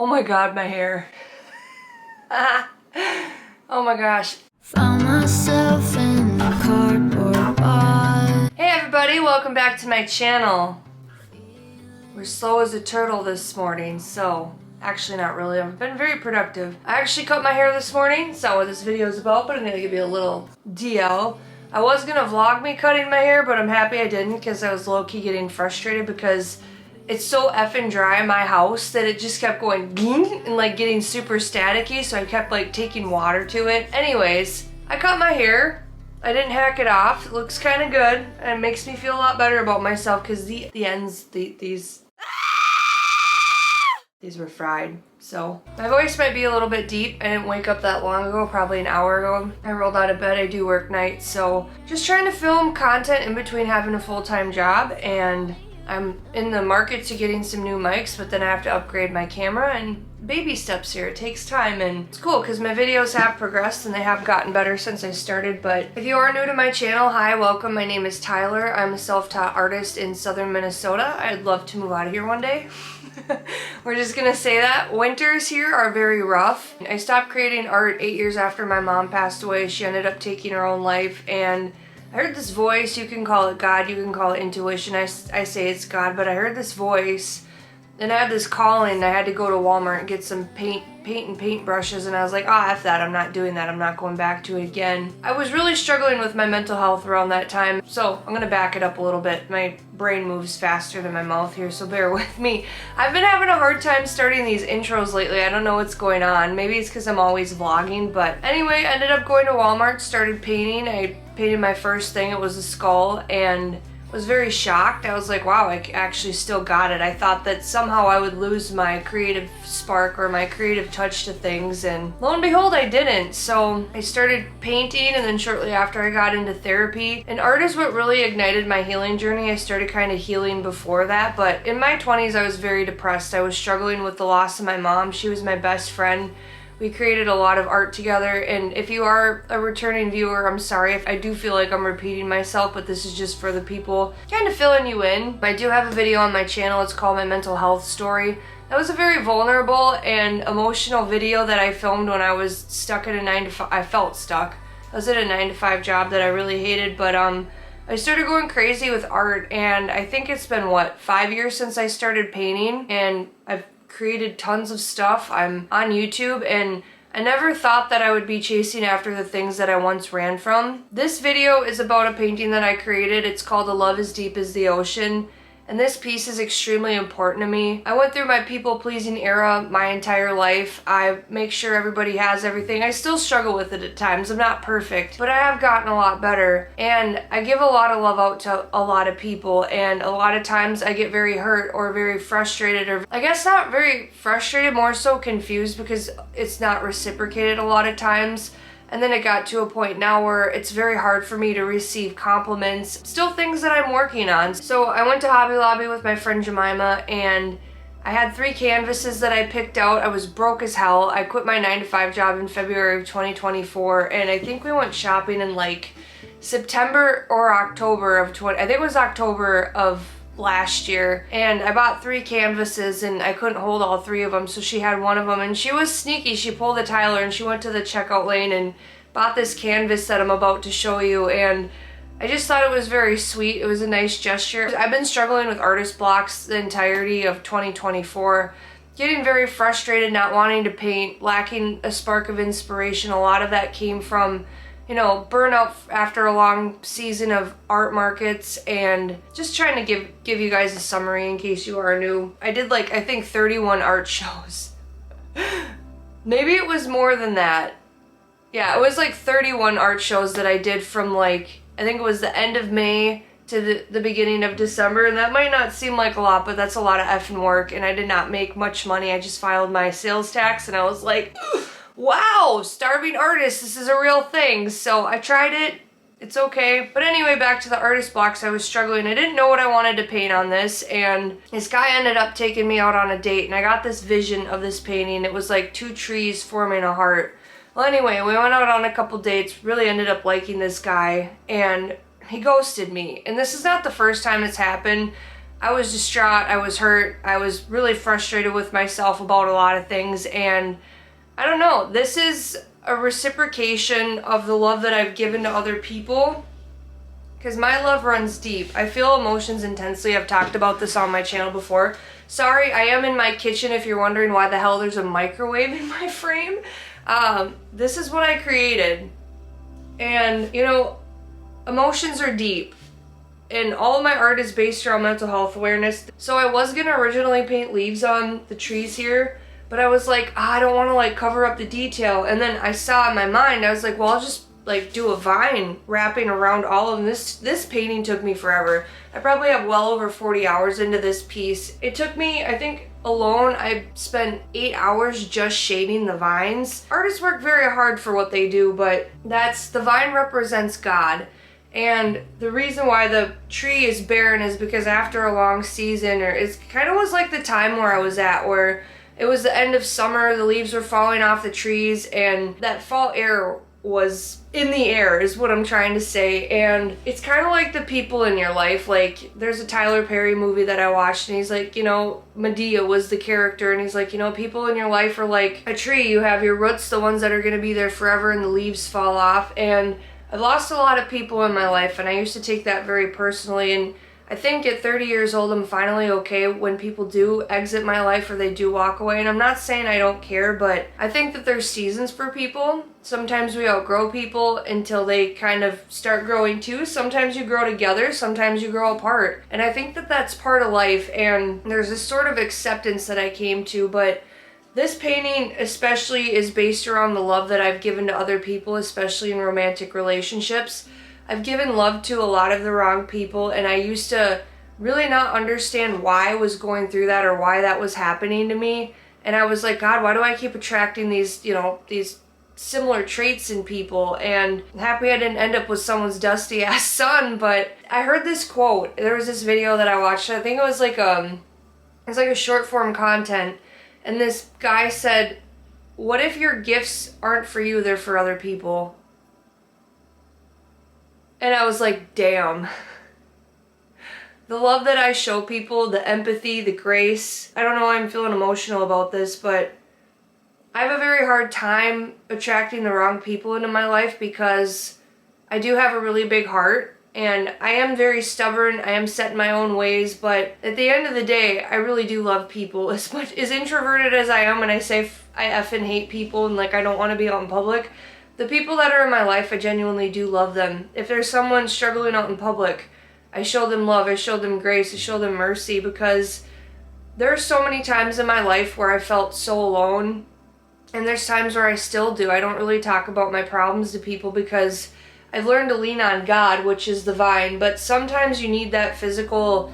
Oh my god, my hair. Oh my gosh. Found myself in a cardboard box. Hey everybody, welcome back to my channel. We're slow as a turtle this morning, so actually not really. I've been very productive. I actually cut my hair this morning. It's not what this video is about, but I'm gonna give you a little DL. I was gonna vlog me cutting my hair, but I'm happy I didn't because I was low-key getting frustrated because it's so effing dry in my house that it just kept going and like getting super staticky, so I kept like taking water to it. Anyways, I cut my hair. I didn't hack it off. It looks kind of good and it makes me feel a lot better about myself because the ends, these were fried. So my voice might be a little bit deep. I didn't wake up that long ago, probably an hour ago. I rolled out of bed. I do work nights, so just trying to film content in between having a full-time job, and I'm in the market to getting some new mics, but then I have to upgrade my camera and baby steps here. It takes time, and it's cool because my videos have progressed and they have gotten better since I started. But if you are new to my channel, hi, welcome. My name is Tyler. I'm a self-taught artist in southern Minnesota. I'd love to move out of here one day. We're just gonna say that. Winters here are very rough. I stopped creating art 8 years after my mom passed away. She ended up taking her own life, and I heard this voice. You can call it God, you can call it intuition. I say it's God, but I heard this voice and I had this calling. I had to go to Walmart and get some paint and paint brushes, and I was like, oh, F that, I'm not doing that. I'm not going back to it again. I was really struggling with my mental health around that time, so I'm gonna back it up a little bit. My brain moves faster than my mouth here, so bear with me. I've been having a hard time starting these intros lately. I don't know what's going on. Maybe it's because I'm always vlogging, but anyway, I ended up going to Walmart, started painting. I painted my first thing. It was a skull, and was very shocked. I was like, wow, I actually still got it. I thought that somehow I would lose my creative spark or my creative touch to things, and lo and behold, I didn't. So I started painting, and then shortly after I got into therapy. And art is what really ignited my healing journey. I started kind of healing before that, but in my 20s I was very depressed. I was struggling with the loss of my mom. She was my best friend. We created a lot of art together, and if you are a returning viewer, I'm sorry if I do feel like I'm repeating myself, but this is just for the people kind of filling you in. I do have a video on my channel. It's called My Mental Health Story. That was a very vulnerable and emotional video that I filmed when I was stuck at a 9-to-5. I felt stuck. I was at a 9-to-5 job that I really hated, but I started going crazy with art, and I think it's been, what, 5 years since I started painting, and I've created tons of stuff. I'm on YouTube, and I never thought that I would be chasing after the things that I once ran from. This video is about a painting that I created. It's called A Love as Deep as the Ocean, and this piece is extremely important to me. I went through my people-pleasing era my entire life. I make sure everybody has everything. I still struggle with it at times. I'm not perfect, but I have gotten a lot better, and I give a lot of love out to a lot of people, and a lot of times I get very hurt or very frustrated, or I guess not very frustrated, more so confused because it's not reciprocated a lot of times. And then it got to a point now where it's very hard for me to receive compliments. Still things that I'm working on. So I went to Hobby Lobby with my friend Jemima, and I had 3 canvases that I picked out. I was broke as hell. I quit my 9-to-5 job in February of 2024, and I think we went shopping in like September or October of I think it was October of last year, and I bought 3 canvases, and I couldn't hold all 3 of them, so she had one of them, and she was sneaky. She pulled a Tyler and she went to the checkout lane and bought this canvas that I'm about to show you, and I just thought it was very sweet. It was a nice gesture. I've been struggling with artist blocks the entirety of 2024, getting very frustrated, not wanting to paint, lacking a spark of inspiration. A lot of that came from, you know, burnout after a long season of art markets, and just trying to give you guys a summary in case you are new. I did like, I think 31 art shows. Maybe it was more than that. Yeah, it was like 31 art shows that I did from like, I think it was the end of May to the beginning of December, and that might not seem like a lot, but that's a lot of effing work, and I did not make much money. I just filed my sales tax, and I was like, wow, starving artist, this is a real thing. So I tried it. It's okay. But anyway, back to the artist blocks. I was struggling. I didn't know what I wanted to paint on this, and this guy ended up taking me out on a date, and I got this vision of this painting. It was like 2 trees forming a heart. Well, anyway, we went out on a couple dates, really ended up liking this guy, and he ghosted me. And this is not the first time it's happened. I was distraught, I was hurt, I was really frustrated with myself about a lot of things, and I don't know, this is a reciprocation of the love that I've given to other people, because my love runs deep. I feel emotions intensely. I've talked about this on my channel before. Sorry, I am in my kitchen if you're wondering why the hell there's a microwave in my frame. This is what I created. And, you know, emotions are deep. And all of my art is based around mental health awareness. So I was gonna originally paint leaves on the trees here, but I was like, I don't wanna like cover up the detail. And then I saw in my mind, I was like, well, I'll just like do a vine wrapping around all of them. This painting took me forever. I probably have well over 40 hours into this piece. It took me, I think alone, I spent 8 hours just shading the vines. Artists work very hard for what they do, but the vine represents God. And the reason why the tree is barren is because after a long season, or it kind of was like the time where I was at, where it was the end of summer, the leaves were falling off the trees, and that fall air was in the air is what I'm trying to say. And it's kind of like the people in your life. Like, there's a Tyler Perry movie that I watched, and he's like, you know, Medea was the character, and he's like, you know, people in your life are like a tree. You have your roots, the ones that are going to be there forever, and the leaves fall off. And I've lost a lot of people in my life, and I used to take that very personally, and I think at 30 years old, I'm finally okay when people do exit my life or they do walk away. And I'm not saying I don't care, but I think that there's seasons for people. Sometimes we outgrow people until they kind of start growing too. Sometimes you grow together, sometimes you grow apart. And I think that that's part of life, and there's this sort of acceptance that I came to. But this painting especially is based around the love that I've given to other people, especially in romantic relationships. I've given love to a lot of the wrong people, and I used to really not understand why I was going through that or why that was happening to me. And I was like, God, why do I keep attracting these, you know, these similar traits in people? And I'm happy I didn't end up with someone's dusty ass son. But I heard this quote. There was this video that I watched. I think it was like a short form content. And this guy said, what if your gifts aren't for you, they're for other people? And I was like, damn. The love that I show people, the empathy, the grace. I don't know why I'm feeling emotional about this, but I have a very hard time attracting the wrong people into my life because I do have a really big heart, and I am very stubborn. I am set in my own ways, but at the end of the day, I really do love people. As much as introverted as I am, and I say I effing hate people and like I don't want to be out in public, the people that are in my life, I genuinely do love them. If there's someone struggling out in public, I show them love, I show them grace, I show them mercy, because there are so many times in my life where I felt so alone, and there's times where I still do. I don't really talk about my problems to people because I've learned to lean on God, which is the vine, but sometimes you need that physical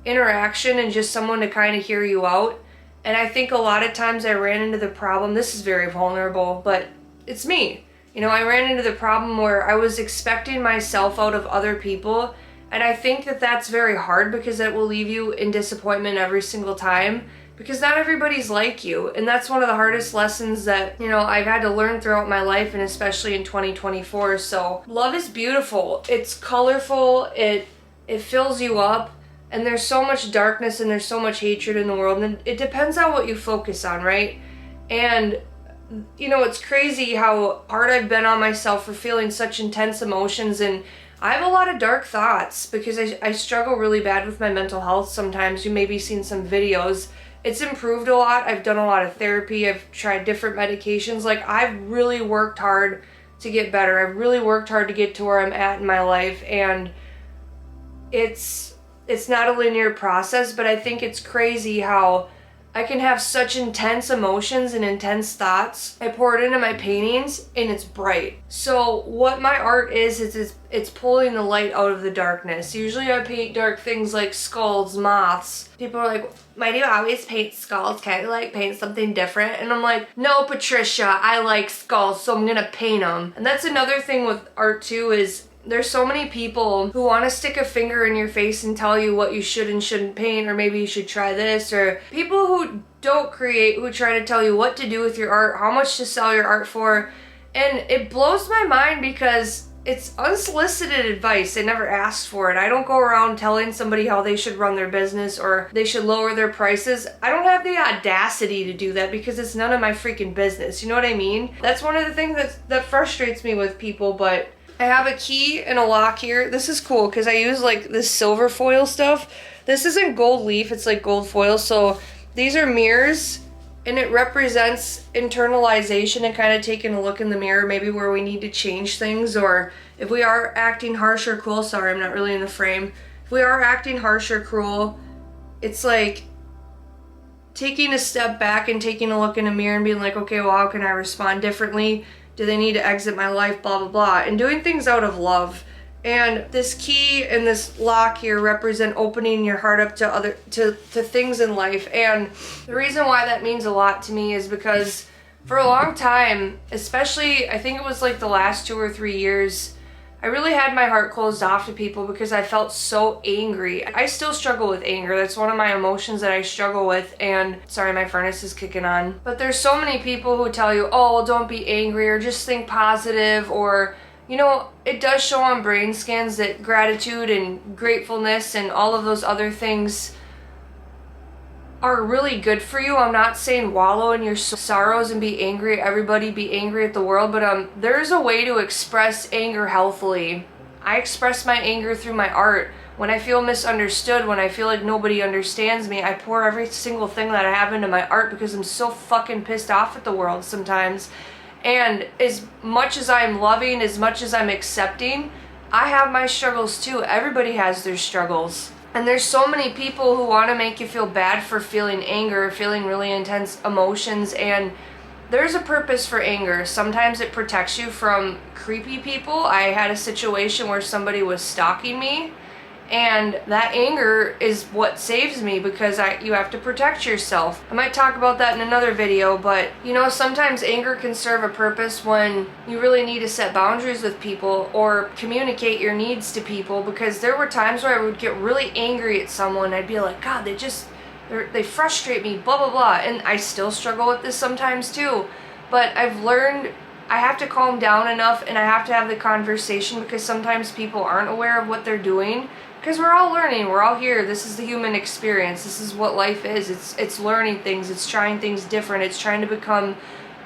interaction and just someone to kind of hear you out. And I think a lot of times I ran into the problem, this is very vulnerable, but it's me. You know, I ran into the problem where I was expecting myself out of other people, and I think that that's very hard because it will leave you in disappointment every single time, because not everybody's like you. And that's one of the hardest lessons that, you know, I've had to learn throughout my life, and especially in 2024. So love is beautiful. It's colorful. It fills you up. And there's so much darkness and there's so much hatred in the world. And it depends on what you focus on, right? And you know, it's crazy how hard I've been on myself for feeling such intense emotions, and I have a lot of dark thoughts because I struggle really bad with my mental health sometimes. You maybe seen some videos. It's improved a lot. I've done a lot of therapy. I've tried different medications. Like, I've really worked hard to get better. I've really worked hard to get to where I'm at in my life, and it's not a linear process, but I think it's crazy how I can have such intense emotions and intense thoughts. I pour it into my paintings and it's bright. So what my art is it's pulling the light out of the darkness. Usually I paint dark things like skulls, moths. People are like, why do you always paint skulls? Can't you like paint something different? And I'm like, no, Patricia, I like skulls, so I'm gonna paint them. And that's another thing with art too, is there's so many people who want to stick a finger in your face and tell you what you should and shouldn't paint, or maybe you should try this, or people who don't create, who try to tell you what to do with your art, how much to sell your art for. And it blows my mind because it's unsolicited advice. I never asked for it. I don't go around telling somebody how they should run their business or they should lower their prices. I don't have the audacity to do that because it's none of my freaking business. You know what I mean? That's one of the things that frustrates me with people, but I have a key and a lock here. This is cool because I use like this silver foil stuff. This isn't gold leaf, it's like gold foil. So these are mirrors and it represents internalization and kind of taking a look in the mirror, maybe where we need to change things, or if we are acting harsh or cruel. Sorry, I'm not really in the frame. If we are acting harsh or cruel, it's like taking a step back and taking a look in a mirror and being like, okay, well, how can I respond differently? Do they need to exit my life? Blah, blah, blah. And doing things out of love. And this key and this lock here represent opening your heart up to things in life. And the reason why that means a lot to me is because for a long time, especially I think it was like the last 2 or 3 years, I really had my heart closed off to people because I felt so angry. I still struggle with anger. That's one of my emotions that I struggle with. And sorry, my furnace is kicking on. But there's so many people who tell you, oh, well, don't be angry, or just think positive, or you know, it does show on brain scans that gratitude and gratefulness and all of those other things are really good for you. I'm not saying wallow in your sorrows and be angry at everybody, be angry at the world, but there's a way to express anger healthily. I express my anger through my art. When I feel misunderstood, when I feel like nobody understands me, I pour every single thing that I have into my art because I'm so fucking pissed off at the world sometimes. And as much as I'm loving, as much as I'm accepting, I have my struggles too. Everybody has their struggles. And there's so many people who want to make you feel bad for feeling anger, feeling really intense emotions, and there's a purpose for anger. Sometimes it protects you from creepy people. I had a situation where somebody was stalking me, and that anger is what saves me because you have to protect yourself. I might talk about that in another video, but you know, sometimes anger can serve a purpose when you really need to set boundaries with people or communicate your needs to people, because there were times where I would get really angry at someone. I'd be like, God, they frustrate me, blah, blah, blah. And I still struggle with this sometimes too. But I've learned I have to calm down enough and I have to have the conversation, because sometimes people aren't aware of what they're doing. Because we're all learning, we're all here. This is the human experience. This is what life is. It's learning things, it's trying things different, it's trying to become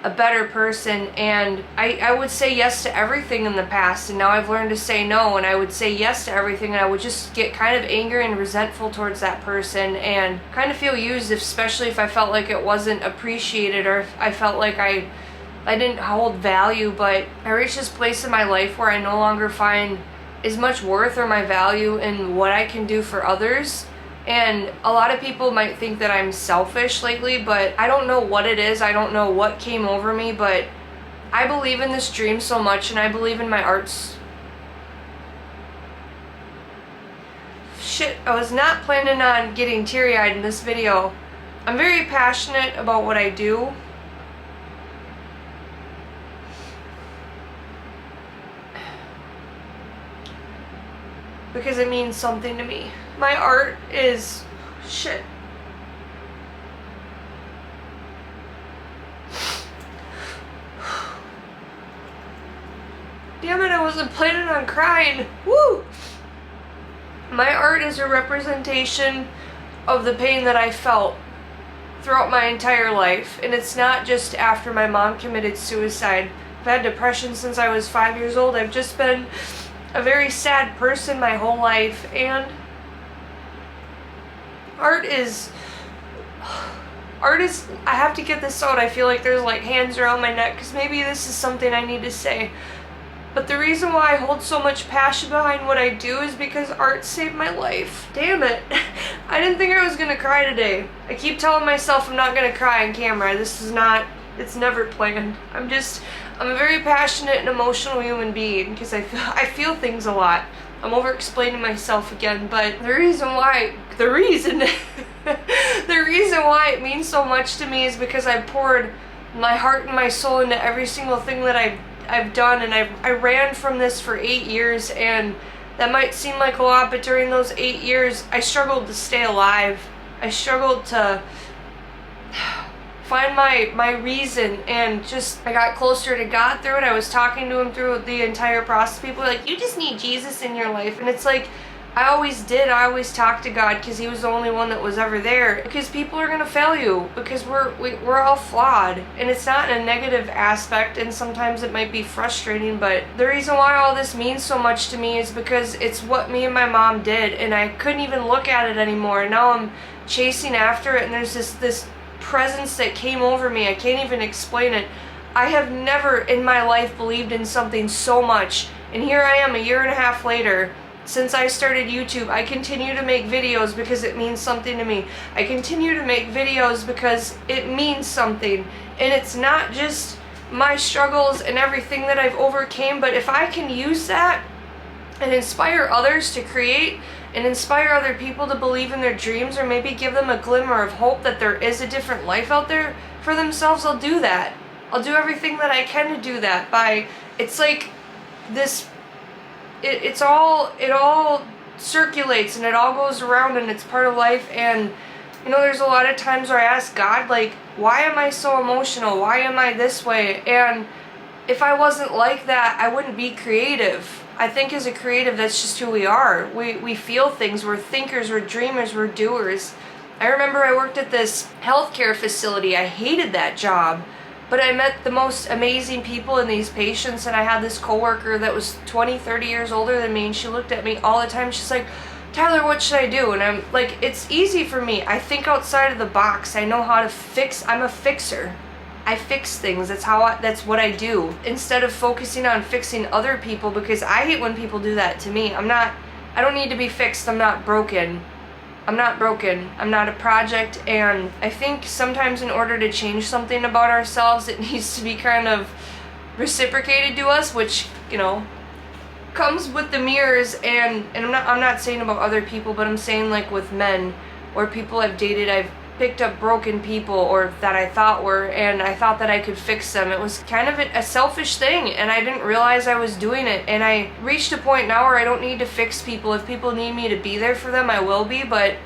a better person. And I would say yes to everything in the past, and now I've learned to say no, and I would say yes to everything, and I would just get kind of angry and resentful towards that person and kind of feel used, especially if I felt like it wasn't appreciated, or if I felt like I didn't hold value. But I reached this place in my life where I no longer find as much worth or my value in what I can do for others. And a lot of people might think that I'm selfish lately, but I don't know what it is. I don't know what came over me, but I believe in this dream so much, and I believe in my arts. Shit, I was not planning on getting teary-eyed in this video. I'm very passionate about what I do. Because it means something to me. My art is shit. Damn it, I wasn't planning on crying. Woo! My art is a representation of the pain that I felt throughout my entire life. And it's not just after my mom committed suicide. I've had depression since I was 5 years old. I've just been a very sad person my whole life, and art is, I have to get this out. I feel like there's like hands around my neck, because maybe this is something I need to say. But the reason why I hold so much passion behind what I do is because art saved my life. Damn it. I didn't think I was gonna cry today. I keep telling myself I'm not gonna cry on camera. It's never planned. I'm a very passionate and emotional human being, because I feel things a lot. I'm over explaining myself again, but the reason why it means so much to me is because I poured my heart and my soul into every single thing that I've done, and I ran from this for 8 years, and that might seem like a lot, but during those 8 years, I struggled to stay alive. I struggled to find my reason, and just I got closer to God through it. I was talking to him through the entire process. People were like, you just need Jesus in your life. And it's like, I always did. I always talked to God because he was the only one that was ever there. Because people are going to fail you, because we're all flawed. And it's not in a negative aspect, and sometimes it might be frustrating, but the reason why all this means so much to me is because it's what me and my mom did, and I couldn't even look at it anymore. And now I'm chasing after it, and there's this presence that came over me. I can't even explain it. I have never in my life believed in something so much. And here I am a year and a half later. Since I started YouTube, I continue to make videos because it means something to me. I continue to make videos because it means something. And it's not just my struggles and everything that I've overcame, but if I can use that and inspire others to create and inspire other people to believe in their dreams, or maybe give them a glimmer of hope that there is a different life out there for themselves, I'll do that. I'll do everything that I can to do that. It's like this, it all circulates and it all goes around, and it's part of life. And you know, there's a lot of times where I ask God, like, why am I so emotional? Why am I this way? And if I wasn't like that, I wouldn't be creative. I think as a creative, that's just who we are. We feel things. We're thinkers. We're dreamers. We're doers. I remember I worked at this healthcare facility. I hated that job, but I met the most amazing people in these patients, and I had this coworker that was 20, 30 years older than me, and she looked at me all the time. She's like, Tyler, what should I do? And I'm like, it's easy for me. I think outside of the box. I know how to fix. I'm a fixer. I fix things. That's what I do. Instead of focusing on fixing other people, because I hate when people do that to me. I don't need to be fixed. I'm not broken. I'm not broken. I'm not a project. And I think sometimes in order to change something about ourselves, it needs to be kind of reciprocated to us, which, you know, comes with the mirrors. And I'm not saying about other people, but I'm saying like with men or people I've dated, I've picked up broken people, or that I thought were, and I thought that I could fix them. It was kind of a selfish thing, and I didn't realize I was doing it. And I reached a point now where I don't need to fix people. If people need me to be there for them, I will be. But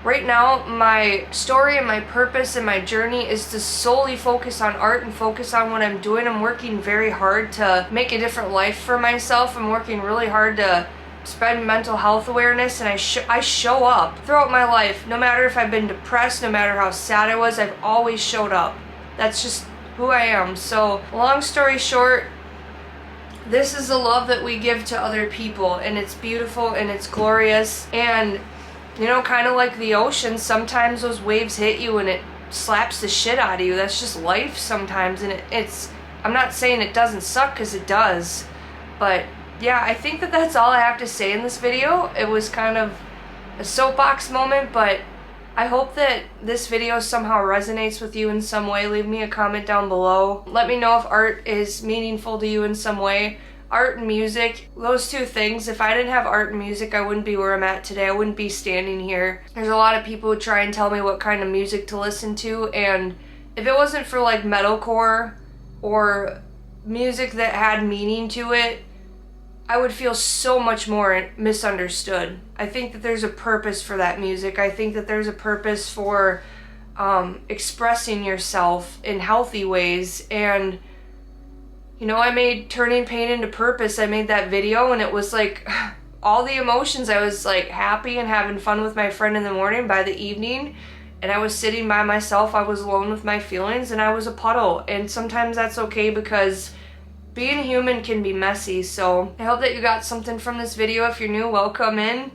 right now, my story and my purpose and my journey is to solely focus on art and focus on what I'm doing. I'm working very hard to make a different life for myself. I'm working really hard to spread mental health awareness, and I show up throughout my life. No matter if I've been depressed, no matter how sad I was, I've always showed up. That's just who I am. So long story short, this is the love that we give to other people, and it's beautiful and it's glorious. And you know, kind of like the ocean, sometimes those waves hit you and it slaps the shit out of you. That's just life sometimes. And I'm not saying it doesn't suck, because it does, but yeah, I think that that's all I have to say in this video. It was kind of a soapbox moment, but I hope that this video somehow resonates with you in some way. Leave me a comment down below. Let me know if art is meaningful to you in some way. Art and music, those two things. If I didn't have art and music, I wouldn't be where I'm at today. I wouldn't be standing here. There's a lot of people who try and tell me what kind of music to listen to, and if it wasn't for like metalcore or music that had meaning to it, I would feel so much more misunderstood. I think that there's a purpose for that music. I think that there's a purpose for expressing yourself in healthy ways. And you know, I made Turning Pain into Purpose. I made that video, and it was like all the emotions. I was like happy and having fun with my friend in the morning. By the evening, and I was sitting by myself, I was alone with my feelings, and I was a puddle. And sometimes that's okay, because being human can be messy. So I hope that you got something from this video. If you're new, welcome in.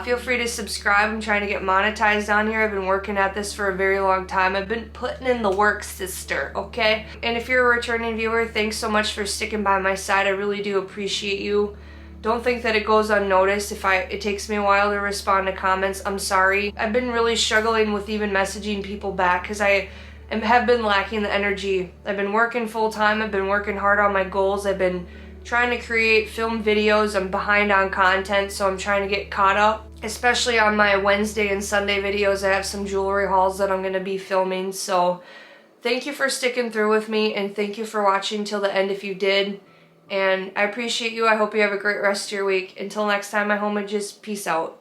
Feel free to subscribe. I'm trying to get monetized on here. I've been working at this for a very long time. I've been putting in the work, sister, okay? And if you're a returning viewer, thanks so much for sticking by my side. I really do appreciate you. Don't think that it goes unnoticed. If it takes me a while to respond to comments, I'm sorry. I've been really struggling with even messaging people back, because I have been lacking the energy. I've been working full time. I've been working hard on my goals. I've been trying to create film videos. I'm behind on content, so I'm trying to get caught up, especially on my Wednesday and Sunday videos. I have some jewelry hauls that I'm going to be filming. So thank you for sticking through with me, and thank you for watching till the end if you did. And I appreciate you. I hope you have a great rest of your week. Until next time, my homages. Peace out.